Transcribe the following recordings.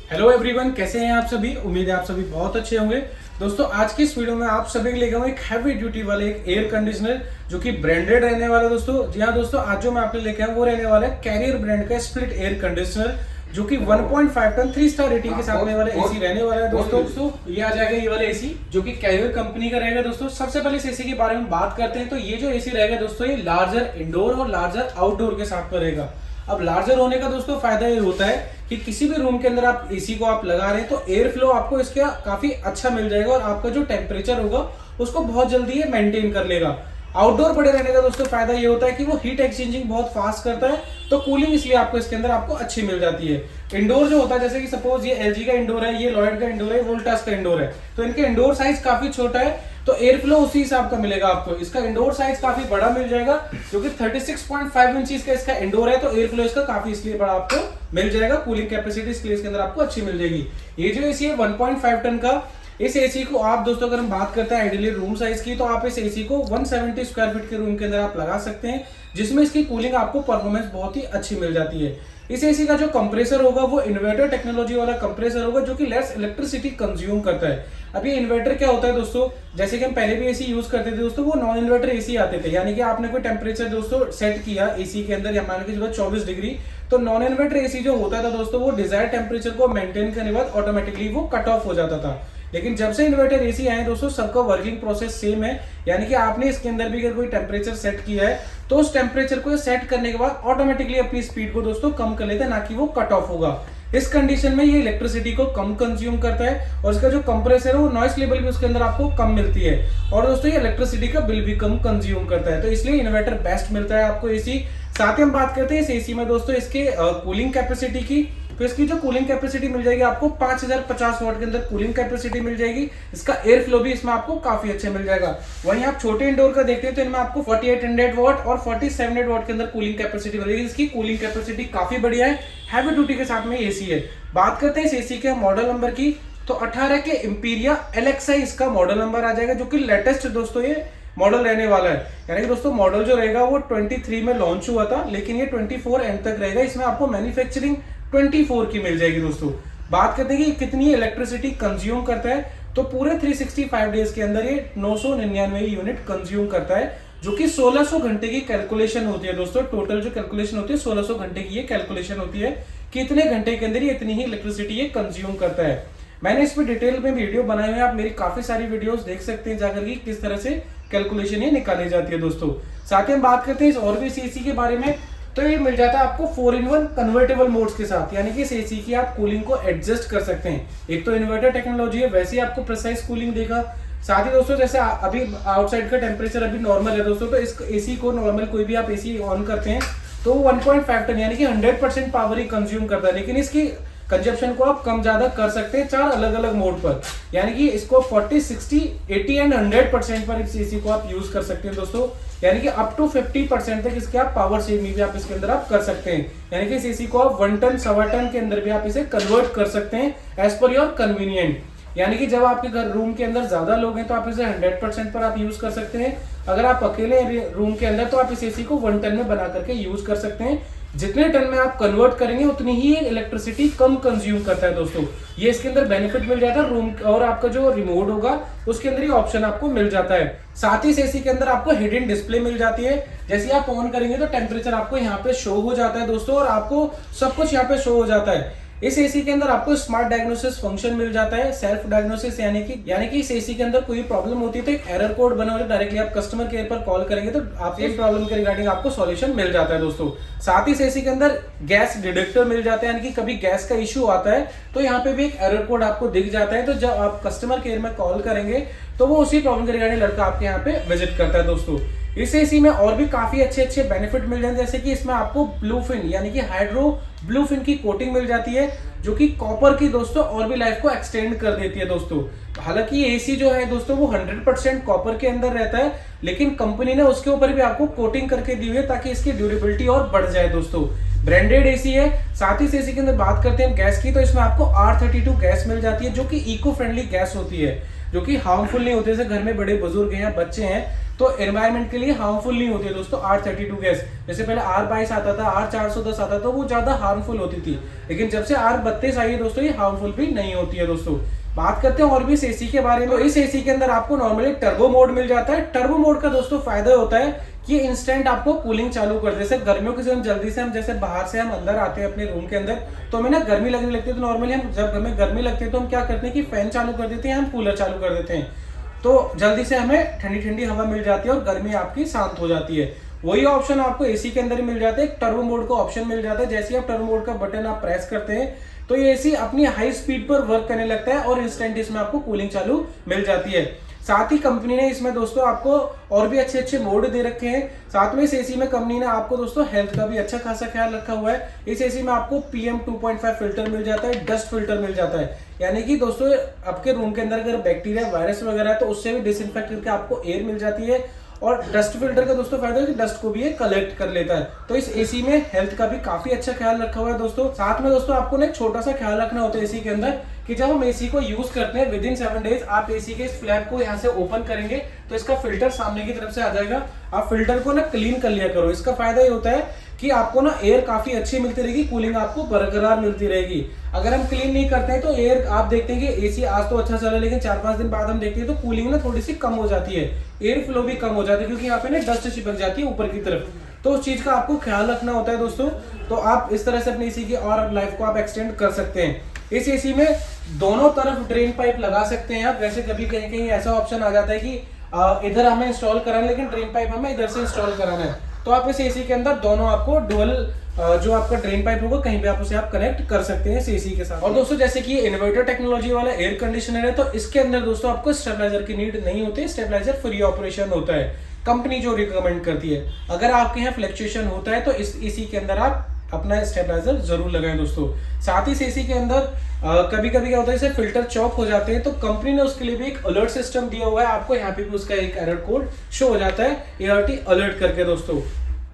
Hello everyone, कैसे हैं आप सभी। उम्मीद है आप सभी बहुत अच्छे होंगे। दोस्तों आज की इस वीडियो में आप सभी के लेकर आऊँ एक हैवी ड्यूटी वाले एक एयर कंडीशनर जो कि ब्रांडेड रहने वाला है। दोस्तों जी हाँ दोस्तों, आज जो मैं आपके लेके आया वो रहने वाला है कैरियर ब्रांड का स्प्लिट एयर कंडीशनर जो कि 1.5 टन 3 स्टार रेटिंग के साथ में वाला एसी रहने वाला है। दोस्तों ये आ जाएगा ये वाला एसी जो कि कैरियर कंपनी का रहेगा। दोस्तों सबसे पहले इस एसी के बारे में बात करते हैं तो ये जो एसी रहेगा दोस्तों ये लार्जर इंडोर और लार्जर आउटडोर के साथ में रहेगा। अब लार्जर होने का दोस्तों फायदा ये होता है कि किसी भी रूम के अंदर आप एसी को आप लगा रहे हैं तो एयर फ्लो आपको इसका काफी अच्छा मिल जाएगा और आपका जो टेम्परेचर होगा उसको बहुत जल्दी ये मेंटेन कर लेगा। आउटडोर पड़े रहने का दोस्तों फायदा ये होता है कि वो हीट एक्सचेंजिंग बहुत फास्ट करता है तो कूलिंग इसलिए आपको इसके अंदर आपको अच्छी मिल जाती है। इंडोर जो होता है जैसे कि सपोज ये एलजी का इंडोर है, ये लॉयड का इंडोर है, वोल्टास का इंडोर है, तो इनके इंडोर साइज काफी छोटा है तो एयर फ्लो उसी हिसाब का मिलेगा आपको। इसका इंडोर साइज काफी बड़ा मिल जाएगा जो कि 36.5 इंच का इसका इंडोर है तो एयर फ्लो इसका काफी इसलिए बड़ा आपको मिल जाएगा। कूलिंग कैपेसिटी इसके लिए इसके अंदर आपको अच्छी मिल जाएगी। ये जो एसी है 1.5 टन का, इस एसी को आप दोस्तों अगर हम बात करते हैं आइडियली रूम साइज की तो आप इस एसी को 170 स्क्वायर फीट के रूम के अंदर आप लगा सकते हैं जिसमें इसकी कूलिंग आपको परफॉर्मेंस बहुत ही अच्छी मिल जाती है। इस एसी का जो कंप्रेसर होगा वो इन्वर्टर टेक्नोलॉजी वाला कंप्रेसर होगा जो कि लेस इलेक्ट्रिसिटी कंज्यूम करता है। अब ये इन्वर्टर क्या होता है दोस्तों, जैसे कि हम पहले भी एसी यूज करते थे दोस्तों, वो नॉन इन्वर्टर एसी आते थे, यानी कि आपने कोई टेम्परेचर दोस्तों सेट किया एसी के अंदर या मान के चलो 24 डिग्री, तो नॉन इन्वर्टर एसी जो होता था दोस्तों वो डिजायर्ड टेम्परेचर को मेंटेन करने के बाद ऑटोमेटिकली वो कट ऑफ हो जाता था। लेकिन जब से इन्वर्टर एसी आए दोस्तों सबका वर्किंग प्रोसेस सेम है, यानी कि आपने इसके अंदर भी अगर कोई टेम्परेचर सेट किया है तो उस टेम्परेचर को सेट करने के बाद ऑटोमेटिकली अपनी स्पीड को दोस्तों कम कर लेता है, ना कि वो कट ऑफ होगा। इस कंडीशन में ये इलेक्ट्रिसिटी को कम कंज्यूम करता है और इसका जो कंप्रेसर है वो नॉइस लेवल भी उसके अंदर आपको कम मिलती है और दोस्तों ये इलेक्ट्रिसिटी का बिल भी कम कंज्यूम करता है, तो इसलिए इन्वर्टर बेस्ट मिलता है आपको एसी। साथ ही हम बात करते हैं इस एसी में दोस्तों इसके कूलिंग कैपेसिटी की, तो इसकी जो कूलिंग कैपेसिटी मिल जाएगी आपको 5050 वाट के अंदर कूलिंग कैपेसिटी मिल जाएगी। इसका एयर फ्लो भी इसमें आपको काफी अच्छा मिल जाएगा। वहीं आप छोटे इंडोर का देखते हैं तो इनमें आपको 4800 वाट और 4700 वाट के अंदर कूलिंग कैपेसिटी मिलेगी। इसकी कूलिंग कैपेसिटी काफी बढ़िया है, हैवी ड्यूटी के साथ में एसी है। बात करते हैं इस एसी के मॉडल नंबर की तो 18 के इम्पीरिया LXI इसका मॉडल नंबर आ जाएगा जो कि लेटेस्ट दोस्तों ये मॉडल रहने वाला है। यानी कि दोस्तों मॉडल जो रहेगा वो 23 में लॉन्च हुआ था लेकिन ये 24 एंड तक रहेगा। इसमें आपको मैन्युफैक्चरिंग 24 की मिल जाएगी। दोस्तों बात करते हैं कि कितनी इलेक्ट्रिसिटी कंज्यूम करता है तो पूरे 365 डेज के अंदर ये 999 यूनिट कंज्यूम करता है जो कि 1600 घंटे की कैलकुलेशन होती है। दोस्तों टोटल जो कैलकुलेशन होती है 1600 घंटे की ये कैलकुलेशन होती है कि इतने घंटे के अंदर ये इतनी ही इलेक्ट्रिसिटी ये कंज्यूम करता है। मैंने इस पर डिटेल में वीडियो बनाए हुए हैं, आप मेरी काफी सारी वीडियोस देख सकते हैं जाकर कि किस तरह से कैलकुलेशन ये निकाली जाती है। दोस्तों साथ ही हम बात करते हैं इस और भी एसी के बारे में तो ये मिल जाता है आपको 4-in-1 कन्वर्टेबल मोड्स के साथ, यानी कि इस एसी की आप कूलिंग को एडजस्ट कर सकते हैं। एक तो इन्वर्टर टेक्नोलॉजी है, वैसे ही आपको प्रिसाइज कूलिंग देगा। साथ ही दोस्तों जैसे अभी आउटसाइड का टेम्परेचर अभी नॉर्मल है दोस्तों, तो इस एसी को नॉर्मल कोई भी आप एसी ऑन करते हैं तो 1.5 टन यानी कि 100% पावर ही कंज्यूम करता है, लेकिन इसकी कंजप्शन को आप कम ज्यादा कर सकते हैं 4 अलग अलग मोड पर, यानी कि इसको 40, 60, 80 एंड 100% पर इस एसी को आप यूज कर सकते हैं दोस्तों। यानी कि अप टू 50% तक इसके आप पावर सेविंग भी आप इसके अंदर आप कर सकते हैं, यानी कि इस एसी को आप 1 टन 1.25 टन के अंदर भी आप इसे कन्वर्ट कर सकते हैं एज पर योर कन्वीनियंट। यानी कि जब आपके घर रूम के अंदर ज्यादा लोग हैं तो आप इसे 100% पर आप यूज कर सकते हैं। अगर आप अकेले रूम के अंदर तो आप इस एसी को 1 टन में बना करके यूज कर सकते हैं। जितने टन में आप कन्वर्ट करेंगे उतनी ही इलेक्ट्रिसिटी कम कंज्यूम करता है। दोस्तों ये इसके अंदर बेनिफिट मिल जाता है रूम और आपका जो रिमोट होगा उसके अंदर ही ऑप्शन आपको मिल जाता है। साथ ही इस एसी के अंदर आपको हिडन डिस्प्ले मिल जाती है, जैसे आप ऑन करेंगे तो टेम्परेचर आपको यहाँ पे शो हो जाता है दोस्तों और आपको सब कुछ यहाँ पे शो हो जाता है। इस एसी के अंदर आपको स्मार्ट डायग्नोसिस फंक्शन मिल जाता है, सेल्फ डायग्नोसिस, यानी कि इस एसी के अंदर कोई प्रॉब्लम होती है तो एक एरर कोड बना हुआ है, डायरेक्टली आप कस्टमर केयर पर कॉल करेंगे तो आपके इस प्रॉब्लम के रिगार्डिंग आपको सॉल्यूशन मिल जाता है। दोस्तों साथ ही इस एसी के अंदर गैस डिटेक्टर मिल जाता है, यानी कि कभी गैस का इश्यू आता है तो यहाँ पे भी एक एरर कोड आपको दिख जाता है, तो जब आप कस्टमर केयर में कॉल करेंगे तो वो उसी प्रॉब्लम के रिगार्डिंग लड़का आपके यहाँ पे विजिट करता है। दोस्तों इस एसी में और भी काफी अच्छे बेनिफिट मिल जाते हैं, जैसे कि इसमें आपको ब्लूफिन यानी कि हाइड्रो ब्लूफिन की कोटिंग मिल जाती है जो कि कॉपर की दोस्तों और भी लाइफ को एक्सटेंड कर देती है। दोस्तों हालांकि ये एसी जो है दोस्तों वो 100% कॉपर के अंदर रहता है, लेकिन कंपनी ने उसके ऊपर भी आपको कोटिंग करके दी हुई है ताकि इसकी ड्यूरेबिलिटी और बढ़ जाए। दोस्तों ब्रांडेड एसी है। साथ ही इस एसी के अंदर बात करते हैं गैस की तो इसमें आपको R32 गैस मिल जाती है जो कि इको फ्रेंडली गैस होती है। जो कि हार्मफुल नहीं होते। जैसे घर में बड़े बुजुर्ग हैं, बच्चे हैं, तो एनवायरमेंट के लिए हार्मफुल नहीं होती है दोस्तों R32 गैस। जैसे पहले R22 आता था, R410 आता था, वो ज्यादा हार्मफुल होती थी, लेकिन जब से R32 आई है दोस्तों, ये हार्मफुल भी नहीं होती है दोस्तों। बात करते हैं और भी इस एसी के बारे में। तो इस एसी के अंदर आपको नॉर्मली टर्बो मोड मिल जाता है। टर्बो मोड का दोस्तों फायदा होता है कि इंस्टेंट आपको कूलिंग चालू कर दे। जैसे गर्मियों के समय जल्दी से हम जैसे बाहर से हम अंदर आते हैं अपने रूम के अंदर, तो हमें ना गर्मी लगने लगती है, तो नॉर्मली हम जब हमें गर्मी लगती है तो हम क्या करते हैं कि फैन चालू कर देते हैं, हम कूलर चालू कर देते हैं, तो जल्दी से हमें ठंडी ठंडी हवा मिल जाती है और गर्मी आपकी शांत हो जाती है। वही ऑप्शन आपको एसी के अंदर ही मिल जाता है। एक टर्बो मोड का ऑप्शन मिल जाता है। जैसे ही आप टर्बो मोड का बटन आप प्रेस करते हैं तो ये एसी अपनी हाई स्पीड पर वर्क करने लगता है और इंस्टेंट इसमें आपको कूलिंग चालू मिल जाती है। साथ ही कंपनी ने इसमें दोस्तों आपको और भी अच्छे अच्छे मोड दे रखे हैं। साथ में इस एसी में कंपनी ने आपको दोस्तों हेल्थ का भी अच्छा खासा ख्याल रखा हुआ है। इस एसी में आपको PM 2.5 फिल्टर मिल जाता है, डस्ट फिल्टर मिल जाता है, यानी कि दोस्तों आपके रूम के अंदर अगर बैक्टीरिया वायरस वगैरह है तो उससे भी डिसइंफेक्ट करके आपको एयर मिल जाती है। और डस्ट फिल्टर का दोस्तों फायदा है कि डस्ट को भी ये कलेक्ट कर लेता है। तो इस एसी में हेल्थ का भी काफी अच्छा ख्याल रखा हुआ है दोस्तों। साथ में दोस्तों आपको ना एक छोटा सा ख्याल रखना होता है एसी के अंदर कि जब हम एसी को यूज करते हैं विदिन 7 डेज आप एसी के इस फ्लैप को यहाँ से ओपन करेंगे तो इसका फिल्टर सामने की तरफ से आ जाएगा। आप फिल्टर को ना क्लीन कर लिया करो। इसका फायदा ये होता है कि आपको ना एयर काफी अच्छी मिलती रहेगी, कूलिंग आपको बरकरार मिलती रहेगी। अगर हम क्लीन नहीं करते हैं तो एयर आप देखते हैं कि एसी आज तो अच्छा चला, लेकिन 4-5 दिन बाद हम देखते हैं तो कूलिंग ना थोड़ी सी कम हो जाती है, एयर फ्लो भी कम हो जाती है, क्योंकि यहाँ पे ना डस्ट चिपक जाती है ऊपर की तरफ। तो उस चीज का आपको ख्याल रखना होता है दोस्तों। तो आप इस तरह से अपनी एसी की और लाइफ को आप एक्सटेंड कर सकते हैं। इस एसी में दोनों तरफ ड्रेन पाइप लगा सकते हैं आप। वैसे कभी कहीं कहीं ऐसा ऑप्शन आ जाता है कि इधर हमें इंस्टॉल कराना है लेकिन ड्रेन पाइप हमें इधर से इंस्टॉल कराना है, तो आप इस एसी के अंदर दोनों आपको डुअल जो आपका ड्रेन पाइप होगा कहीं पे आप उसे आप कनेक्ट कर सकते हैं इस एसी के साथ। और दोस्तों जैसे कि इन्वर्टर टेक्नोलॉजी वाला एयर कंडीशनर है, तो इसके अंदर दोस्तों आपको स्टेबलाइजर की नीड नहीं होती है। स्टेबलाइजर फ्री ऑपरेशन होता है, कंपनी जो रिकमेंड करती है। अगर आपके यहाँ फ्लक्चुएशन होता है तो इस एसी के अंदर आप अपना स्टेबलाइजर जरूर लगाएं दोस्तों। साथ ही इस एसी के अंदर कभी कभी क्या होता है जैसे फिल्टर चॉक हो जाते हैं, तो कंपनी ने उसके लिए भी एक अलर्ट सिस्टम दिया हुआ है। आपको यहाँ पे भी उसका एक एरर कोड शो हो जाता है ART अलर्ट करके दोस्तों।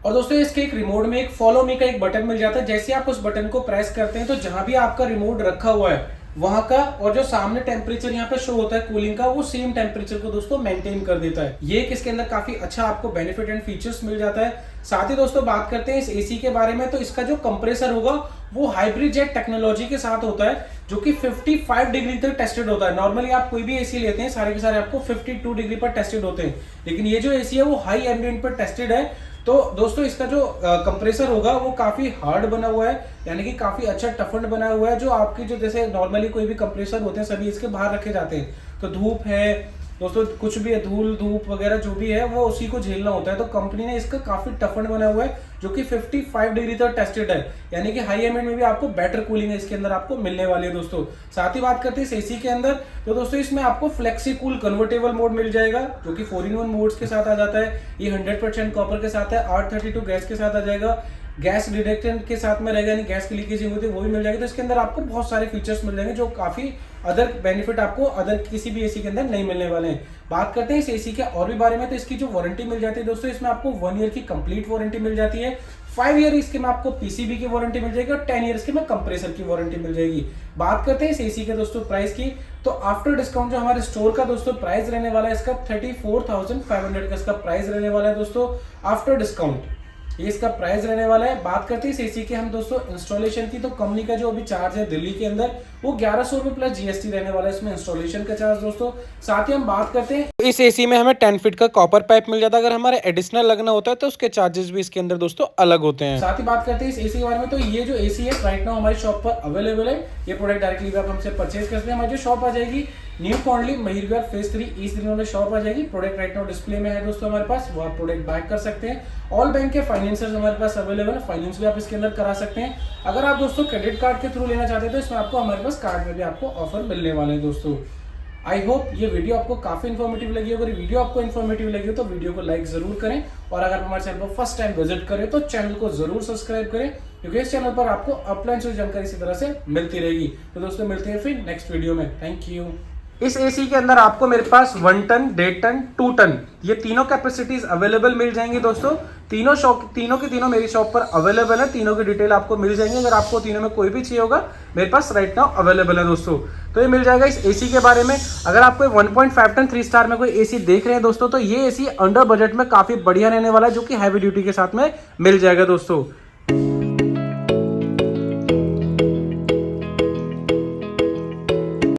और दोस्तों इसके एक रिमोट में एक फॉलो मी का एक बटन मिल जाता है। जैसे आप उस बटन को प्रेस करते हैं तो जहां भी आपका रिमोट रखा हुआ है वहां का और जो सामने टेम्परेचर यहाँ पे शो होता है कूलिंग का, वो सेम टेम्परेचर को दोस्तों मेंटेन कर देता है। ये इसके अंदर काफी अच्छा आपको बेनिफिट एंड फीचर्स मिल जाता है। साथ ही दोस्तों बात करते हैं इस एसी के बारे में, तो इसका जो कंप्रेसर होगा वो हाइब्रिड जेट टेक्नोलॉजी के साथ होता है, जो कि 55 डिग्री तक टेस्टेड होता है। नॉर्मली आप कोई भी एसी लेते हैं सारे के सारे आपको 52 डिग्री पर टेस्टेड होते हैं, लेकिन ये जो एसी है वो हाई एम्बिएंट पर टेस्टेड है। तो दोस्तों इसका जो कंप्रेसर होगा वो काफी हार्ड बना हुआ है, यानी कि काफी अच्छा टफन बना हुआ है। जो आपकी जो जैसे नॉर्मली कोई भी कंप्रेसर होते हैं सभी इसके बाहर रखे जाते हैं, तो धूप है दोस्तों, कुछ भी है, धूल धूप वगैरह जो भी है वो उसी को झेलना होता है। तो कंपनी ने इसका काफी टफन बना हुआ है जो कि 55 डिग्री तक टेस्टेड है, यानी कि हाई एम्बिएंट में भी आपको बेटर कूलिंग है इसके अंदर आपको मिलने वाली है दोस्तों। साथ ही बात करते हैं इस एसी के अंदर, तो दोस्तों इसमें आपको फ्लेक्सी कूल कन्वर्टेबल मोड मिल जाएगा, जो कि 4-in-1 मोड्स के साथ आ जाता है। ये 100% कॉपर के साथ है, R32 गैस के साथ आ जाएगा, गैस डिटेक्टेंट के साथ में रहेगा, यानी गैस की लीकेजिंग होती है वो भी मिल जाएगी। तो इसके अंदर आपको बहुत सारे फीचर्स मिल जाएंगे जो काफी अदर बेनिफिट आपको अदर किसी भी एसी के अंदर नहीं मिलने वाले हैं। बात करते हैं इस एसी के और भी बारे में, तो इसकी जो वारंटी मिल जाती है दोस्तों, इसमें आपको 1 ईयर की कंप्लीट वारंटी मिल जाती है, 5 ईयर इसके में आपको पीसीबी की वारंटी मिल जाएगी और 10 ईयर के में कंप्रेसर की वारंटी मिल जाएगी। बात करते हैं इस एसी के दोस्तों प्राइस की, तो आफ्टर डिस्काउंट जो हमारे स्टोर का दोस्तों प्राइस रहने वाला है इसका 34,500 का इसका प्राइस रहने वाला है दोस्तों आफ्टर डिस्काउंट, ये इसका प्राइस रहने वाला है। बात करते हैं इस एसी के हम दोस्तों इंस्टॉलेशन की, तो कंपनी का जो अभी चार्ज है दिल्ली के अंदर वो 1100 रुपए प्लस GST रहने वाला है इसमें इंस्टॉलेशन का चार्ज दोस्तों। साथ ही हम बात करते हैं इस एसी में हमें 10 फीट का कॉपर पाइप मिल जाता है, अगर हमारे एडिशनल लगना होता है तो उसके चार्जेस भी इसके अंदर दोस्तों अलग होते हैं। साथ ही बात करते हैं इस एसी के बारे में, तो ये जो एसी है राइट नाउ हमारी शॉप पर अवेलेबल है। ये प्रोडक्ट डायरेक्टली आप हमसे परचेज करते हैं, हमारी जो शॉप आ जाएगी न्यू कॉन्डली महिर विहार फेज 3 ईस्ट दिल्ली में शॉप आ जाएगी। प्रोडक्ट राइट नाउ डिस्प्ले में है दोस्तों हमारे पास, वो आप प्रोडक्ट बाय कर सकते हैं। ऑल बैंक के फाइनेंसर्स हमारे पास अवेलेबल है, फाइनेंस भी आप इसके अंदर करा सकते हैं। अगर आप दोस्तों क्रेडिट कार्ड के थ्रू लेना चाहते हैं तो इसमें आपको हमारे पास कार्ड में भी आपको ऑफर मिलने वाले हैं दोस्तों। आई होप ये वीडियो आपको काफी इन्फॉर्मेटिव लगी। अगर वीडियो आपको इन्फॉर्मेटिव लगी हो तो वीडियो को लाइक जरूर करें, और अगर हमारे चैनल पर फर्स्ट टाइम विजिट करें तो चैनल को जरूर सब्सक्राइब करें, क्योंकि इस चैनल पर आपको अपलाइन से जानकारी इसी तरह से मिलती रहेगी। तो दोस्तों मिलते हैं फिर नेक्स्ट वीडियो में। Thank you. इस एसी के अंदर आपको मेरे पास 1 टन, 1.5 टन, 2 टन ये तीनों कैपेसिटीज अवेलेबल मिल जाएंगी दोस्तों। तीनों की तीनों मेरी शॉप पर अवेलेबल है। तीनों की डिटेल आपको मिल जाएंगी। अगर आपको तीनों में कोई भी चाहिए होगा मेरे पास राइट नाउ अवेलेबल है दोस्तों। तो ये मिल जाएगा इस एसी के बारे में। अगर आप कोई 1.5 टन 3 स्टार में कोई एसी देख रहे हैं दोस्तों, तो ये एसी अंडर बजट में काफी बढ़िया रहने वाला है, जो कि हैवी ड्यूटी के साथ में मिल जाएगा दोस्तों।